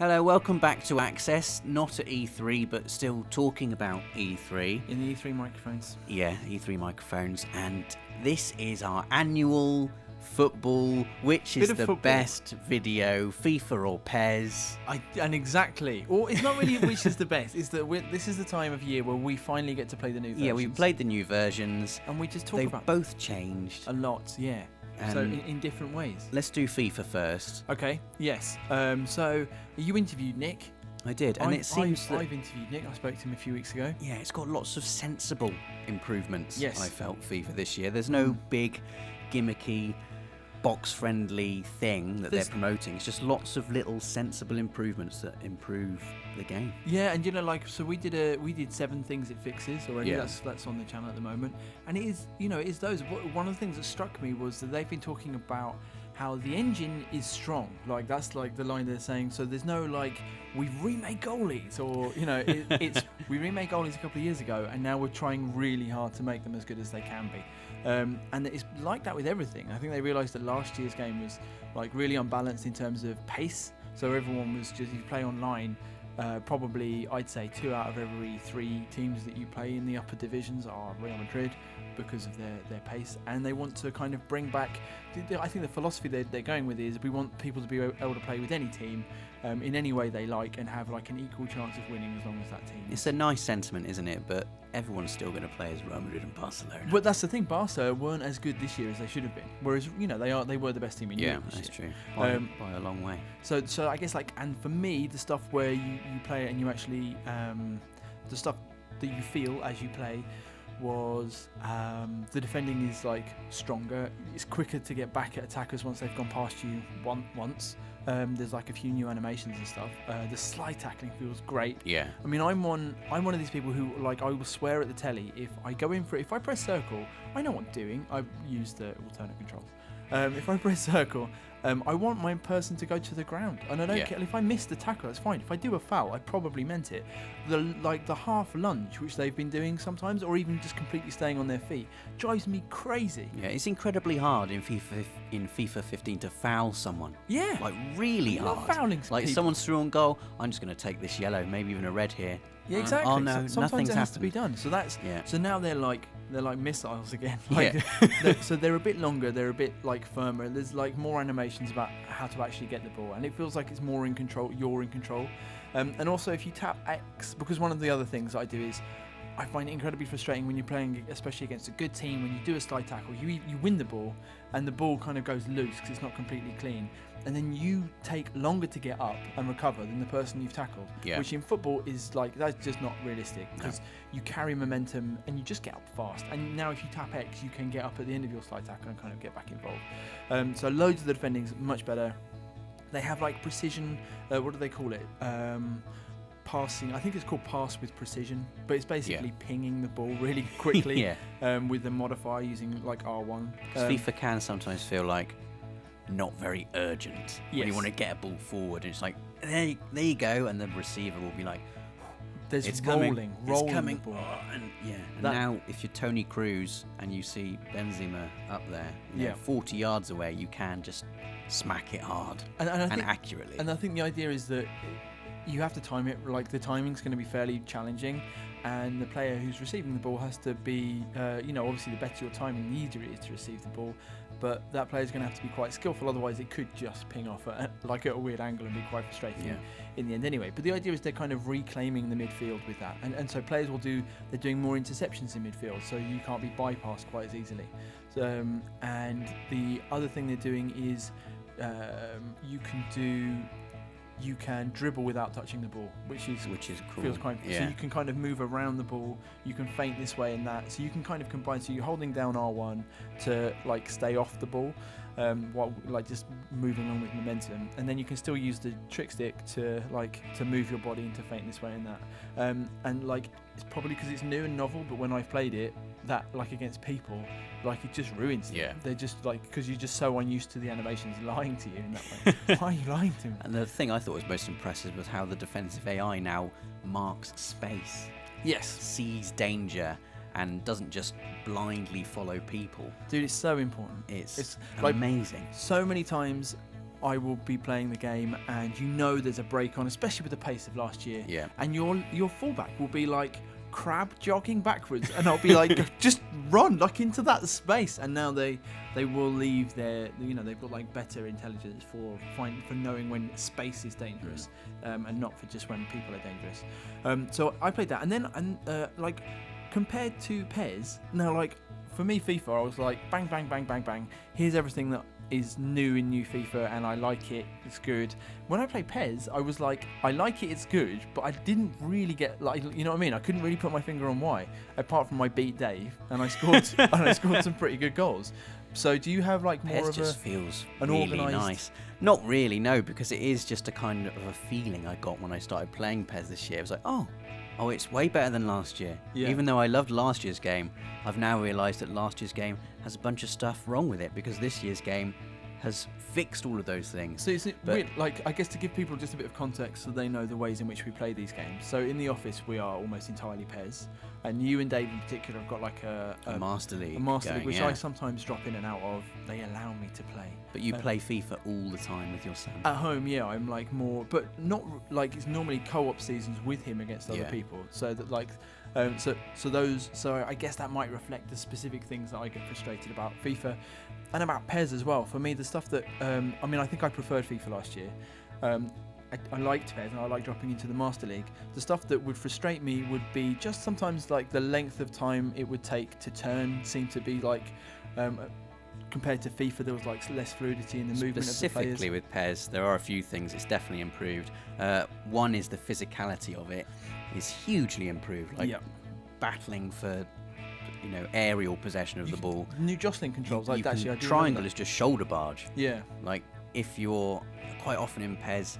Hello, welcome back to Access, not at E3, but still talking about E3. In the E3 microphones. Yeah, E3 microphones, and this is our annual football, which is the best video, FIFA or PES. And exactly. Or it's not really which is the best, it's that this is the time of year where we finally get to play the new versions. Yeah, we've played the new versions. And we just talk about They've both changed. a lot, yeah. So in different ways. Let's do FIFA first. Okay, yes. So you interviewed Nick. I did, and it seems that... I've interviewed Nick. I spoke to him a few weeks ago. Yeah, it's got lots of sensible improvements, Yes. I felt, FIFA this year. There's no big, gimmicky, box-friendly thing that they're promoting. It's just lots of little sensible improvements that improve the game. Yeah, and so we did 7 things it fixes already. Yeah. That's on the channel at the moment, and it is those. One of the things that struck me was that they've been talking about how the engine is strong. Like that's like the line they're saying. So there's no like we've remade goalies or it's we remade goalies a couple of years ago, and now we're trying really hard to make them as good as they can be. And it's like that with everything. I think they realised that last year's game was like really unbalanced in terms of pace. So everyone was just, if you play online, probably I'd say 2 out of every 3 teams that you play in the upper divisions are Real Madrid because of their pace, and they want to kind of bring back. I think the philosophy they're going with is we want people to be able to play with any team in any way they like and have like an equal chance of winning as long as that team. It's a nice sentiment, isn't it? But everyone's still going to play as Real Madrid and Barcelona. But that's the thing, Barca weren't as good this year as they should have been. Whereas they were the best team in Europe this year. True. By a long way. So I guess and for me, the stuff where you play it and you actually the stuff that you feel as you play was the defending is like stronger. It's quicker to get back at attackers once they've gone past you once. There's like a few new animations and stuff. The slide tackling feels great. Yeah. I mean, I'm one of these people who like I will swear at the telly if I go in for it. If I press circle, I know what I'm doing. I've used the alternate controls. If I press circle, I want my person to go to the ground, and I don't care if I miss the tackle. That's fine. If I do a foul, I probably meant it. The half lunge, which they've been doing sometimes, or even just completely staying on their feet, drives me crazy. Yeah, it's incredibly hard in FIFA 15 to foul someone. Yeah, like really I hard. love fouling like people. Someone's through on goal. I'm just going to take this yellow, maybe even a red here. Yeah, exactly. Oh no, Sometimes nothing's it has happened. to be done. So that's so now they're like missiles again. So they're a bit longer. They're a bit like firmer. There's like more animations about how to actually get the ball, and it feels like it's more in control. You're in control, and also if you tap X, because one of the other things I do is I find it incredibly frustrating when you're playing, especially against a good team, when you do a slide tackle, you win the ball, and the ball kind of goes loose because it's not completely clean, and then you take longer to get up and recover than the person you've tackled, which in football is like, that's just not realistic because you carry momentum and you just get up fast, and now if you tap X you can get up at the end of your slide tackle and kind of get back involved. So loads of the defending is much better. They have like precision, what do they call it? Passing, I think it's called pass with precision, but it's basically pinging the ball really quickly with the modifier using like R1. FIFA can sometimes feel like not very urgent when you want to get a ball forward, and it's like there you go, and the receiver will be like, it's rolling the and ball. and now if you're Tony Cruz and you see Benzema up there 40 yards away, you can just smack it hard and accurately. And I think the idea is that you have to time it, like the timing's going to be fairly challenging, and the player who's receiving the ball has to be, obviously the better your timing, the easier it is to receive the ball, but that player's going to have to be quite skillful, otherwise it could just ping off at a weird angle and be quite frustrating in the end anyway. But the idea is they're kind of reclaiming the midfield with that, and so players they're doing more interceptions in midfield, so you can't be bypassed quite as easily. So, and the other thing they're doing is you can dribble without touching the ball, which is cool. Feels quite so you can kind of move around the ball, you can feint this way and that, so you can kind of combine, so you're holding down R1 to like stay off the ball while like just moving on with momentum, and then you can still use the trick stick to move your body and to feint this way and that, and like it's probably because it's new and novel, but when I've played it, that like against people, like it just ruins them. They're just like, because you're just so unused to the animations lying to you in that way. Why are you lying to me? And the thing I thought was most impressive was how the defensive AI now marks space, sees danger, and doesn't just blindly follow people. Dude, it's so important. It's like, amazing. So many times I will be playing the game, and there's a break on, especially with the pace of last year. Yeah. And your fullback will be like crab jogging backwards, and I'll be like, just run like into that space. And now they will leave their, they've got like better intelligence for knowing when space is dangerous, and not for just when people are dangerous. So I played that, and then like compared to PES, now like for me FIFA, I was like bang bang bang bang bang. Here's everything that is new in new FIFA, and I like it, it's good. When I played PES, I was like, I like it, it's good, but I didn't really get, like, you know what I mean? I couldn't really put my finger on why, apart from I beat Dave and I scored some pretty good goals. So do you have like more PES of just feels an really organised... nice. Not really, no, because it is just a kind of a feeling I got when I started playing PES this year. It was like, oh, it's way better than last year. Yeah. Even though I loved last year's game, I've now realised that last year's game has a bunch of stuff wrong with it, because this year's game has fixed all of those things. So is it weird, like, I guess to give people just a bit of context so they know the ways in which we play these games. So in the office we are almost entirely PES, and you and Dave in particular have got like a Master League. League, which yeah. I sometimes drop in and out of. They allow me to play. But you play FIFA all the time with your son. At home, yeah, I'm like more, but not like, it's normally co-op seasons with him against other people. So that like, so I guess that might reflect the specific things that I get frustrated about FIFA, and about PES as well. For me, the stuff that I think I preferred FIFA last year. I liked PES and I like dropping into the Master League. The stuff that would frustrate me would be just sometimes like the length of time it would take to turn seemed to be like, compared to FIFA, there was like less fluidity in the movement of the players. Specifically with PES, there are a few things it's definitely improved. One is the physicality of it is hugely improved. Like battling for, aerial possession of the ball. New jostling controls, like that. Actually, I do triangle is just shoulder barge. Yeah. Like if you're quite often in PES,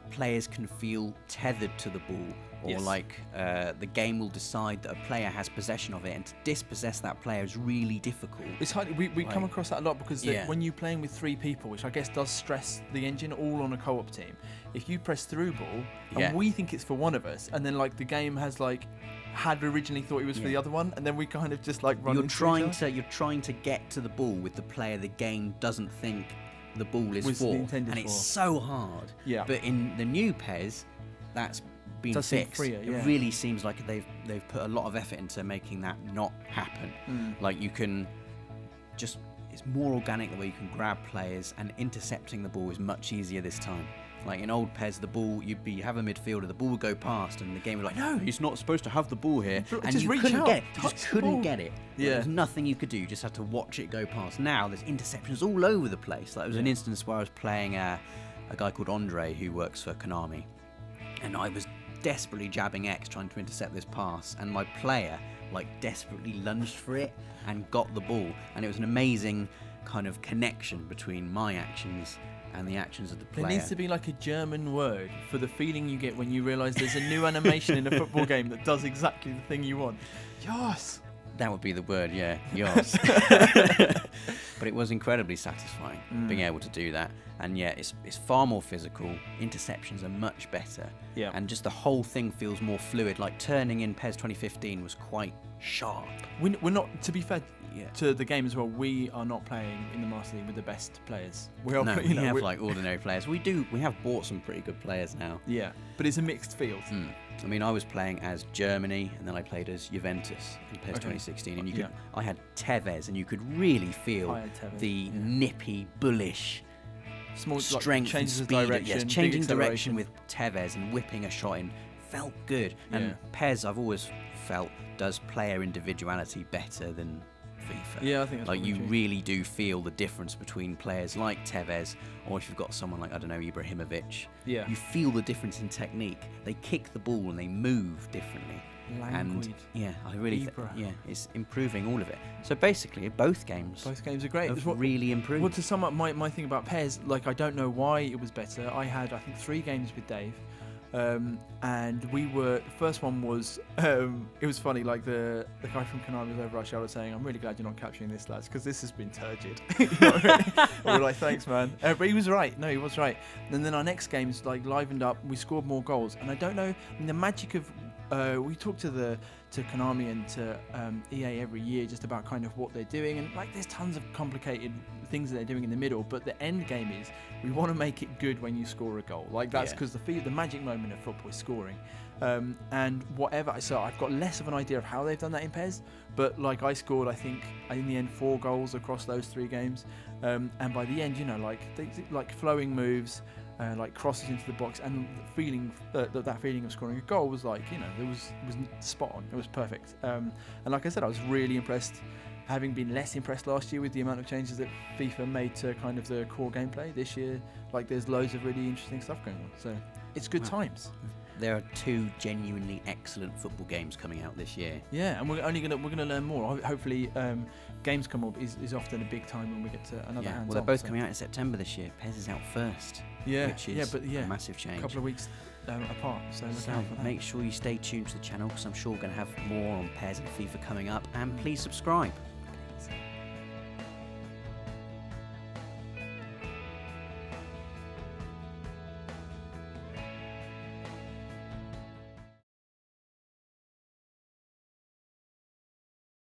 players can feel tethered to the ball, or like the game will decide that a player has possession of it, and to dispossess that player is really difficult. It's hard. We come across that a lot because when you're playing with 3 people, which I guess does stress the engine, all on a co-op team, if you press through ball and we think it's for one of us, and then like the game has like had originally thought it was for the other one, and then we kind of just like run you're trying to get to the ball with the player the game doesn't think the ball is for, and it's so hard. Yeah. But in the new PES, that's been fixed. Freer, It really seems like they've put a lot of effort into making that not happen. Like you can just, it's more organic the way you can grab players, and intercepting the ball is much easier this time. Like in old PES, the ball, you have a midfielder, the ball would go past, and the game would be like, no, he's not supposed to have the ball here, and you couldn't get it. You just couldn't get it. Yeah. There was nothing you could do. You just had to watch it go past. Now there's interceptions all over the place. Like, there was an instance where I was playing a guy called Andre who works for Konami, and I was desperately jabbing X trying to intercept this pass, and my player like desperately lunged for it and got the ball, and it was an amazing kind of connection between my actions and the actions of the player. There needs to be like a German word for the feeling you get when you realise there's a new animation in a football game that does exactly the thing you want. Yes! That would be the word, yeah. Yes. But it was incredibly satisfying being able to do that. And it's far more physical. Interceptions are much better. Yeah. And just the whole thing feels more fluid. Like turning in PES 2015 was quite sharp. We're not, to be fair to the game as well, we are not playing in the Master League with the best players. We have like ordinary players. We have bought some pretty good players now. Yeah, but it's a mixed field. I mean, I was playing as Germany, and then I played as Juventus in PES 2016, and I had Tevez, and you could really feel the nippy, bullish small strength and speed. Changing direction with Tevez and whipping a shot in felt good. And PES, I've always felt, does player individuality better than FIFA. Yeah, I think that's like you really do feel the difference between players like Tevez, or if you've got someone like, I don't know, Ibrahimovic. Yeah. You feel the difference in technique. They kick the ball and they move differently. Languid. And I really it's improving all of it. So basically, both games are great. Have really improved. Well, to sum up my thing about PES, like I don't know why it was better. I had, I think, 3 games with Dave. And the first one was, it was funny, like the guy from Konami was over our shoulder saying, I'm really glad you're not capturing this, lads, because this has been turgid. You know what I mean? We were like, thanks, man. But he was right. No, he was right. And then our next game's like livened up. We scored more goals. And I don't know, I mean, the magic of, we talked to to Konami and to EA every year just about kind of what they're doing, and like there's tons of complicated things that they're doing in the middle, but the end game is we want to make it good when you score a goal. Like that's because the magic moment of football is scoring. And whatever, so I've got less of an idea of how they've done that in PES, but like I scored, I think in the end 4 goals across those 3 games, and by the end, you know, like flowing moves, like crosses into the box, and the feeling that feeling of scoring a goal was like, you know, it was spot on. It was perfect. And like I said, I was really impressed, having been less impressed last year with the amount of changes that FIFA made to kind of the core gameplay. This year, like there's loads of really interesting stuff going on. So it's good times. There are 2 genuinely excellent football games coming out this year. Yeah, and we're gonna learn more. Hopefully, Gamescom is often a big time when we get to another hands-on. Well, they're both coming out in September this year. PES is out first. Yeah, which is a massive change. A couple of weeks apart. So look out for that. Make sure you stay tuned to the channel, because I'm sure we're going to have more on PES and FIFA coming up. And please subscribe.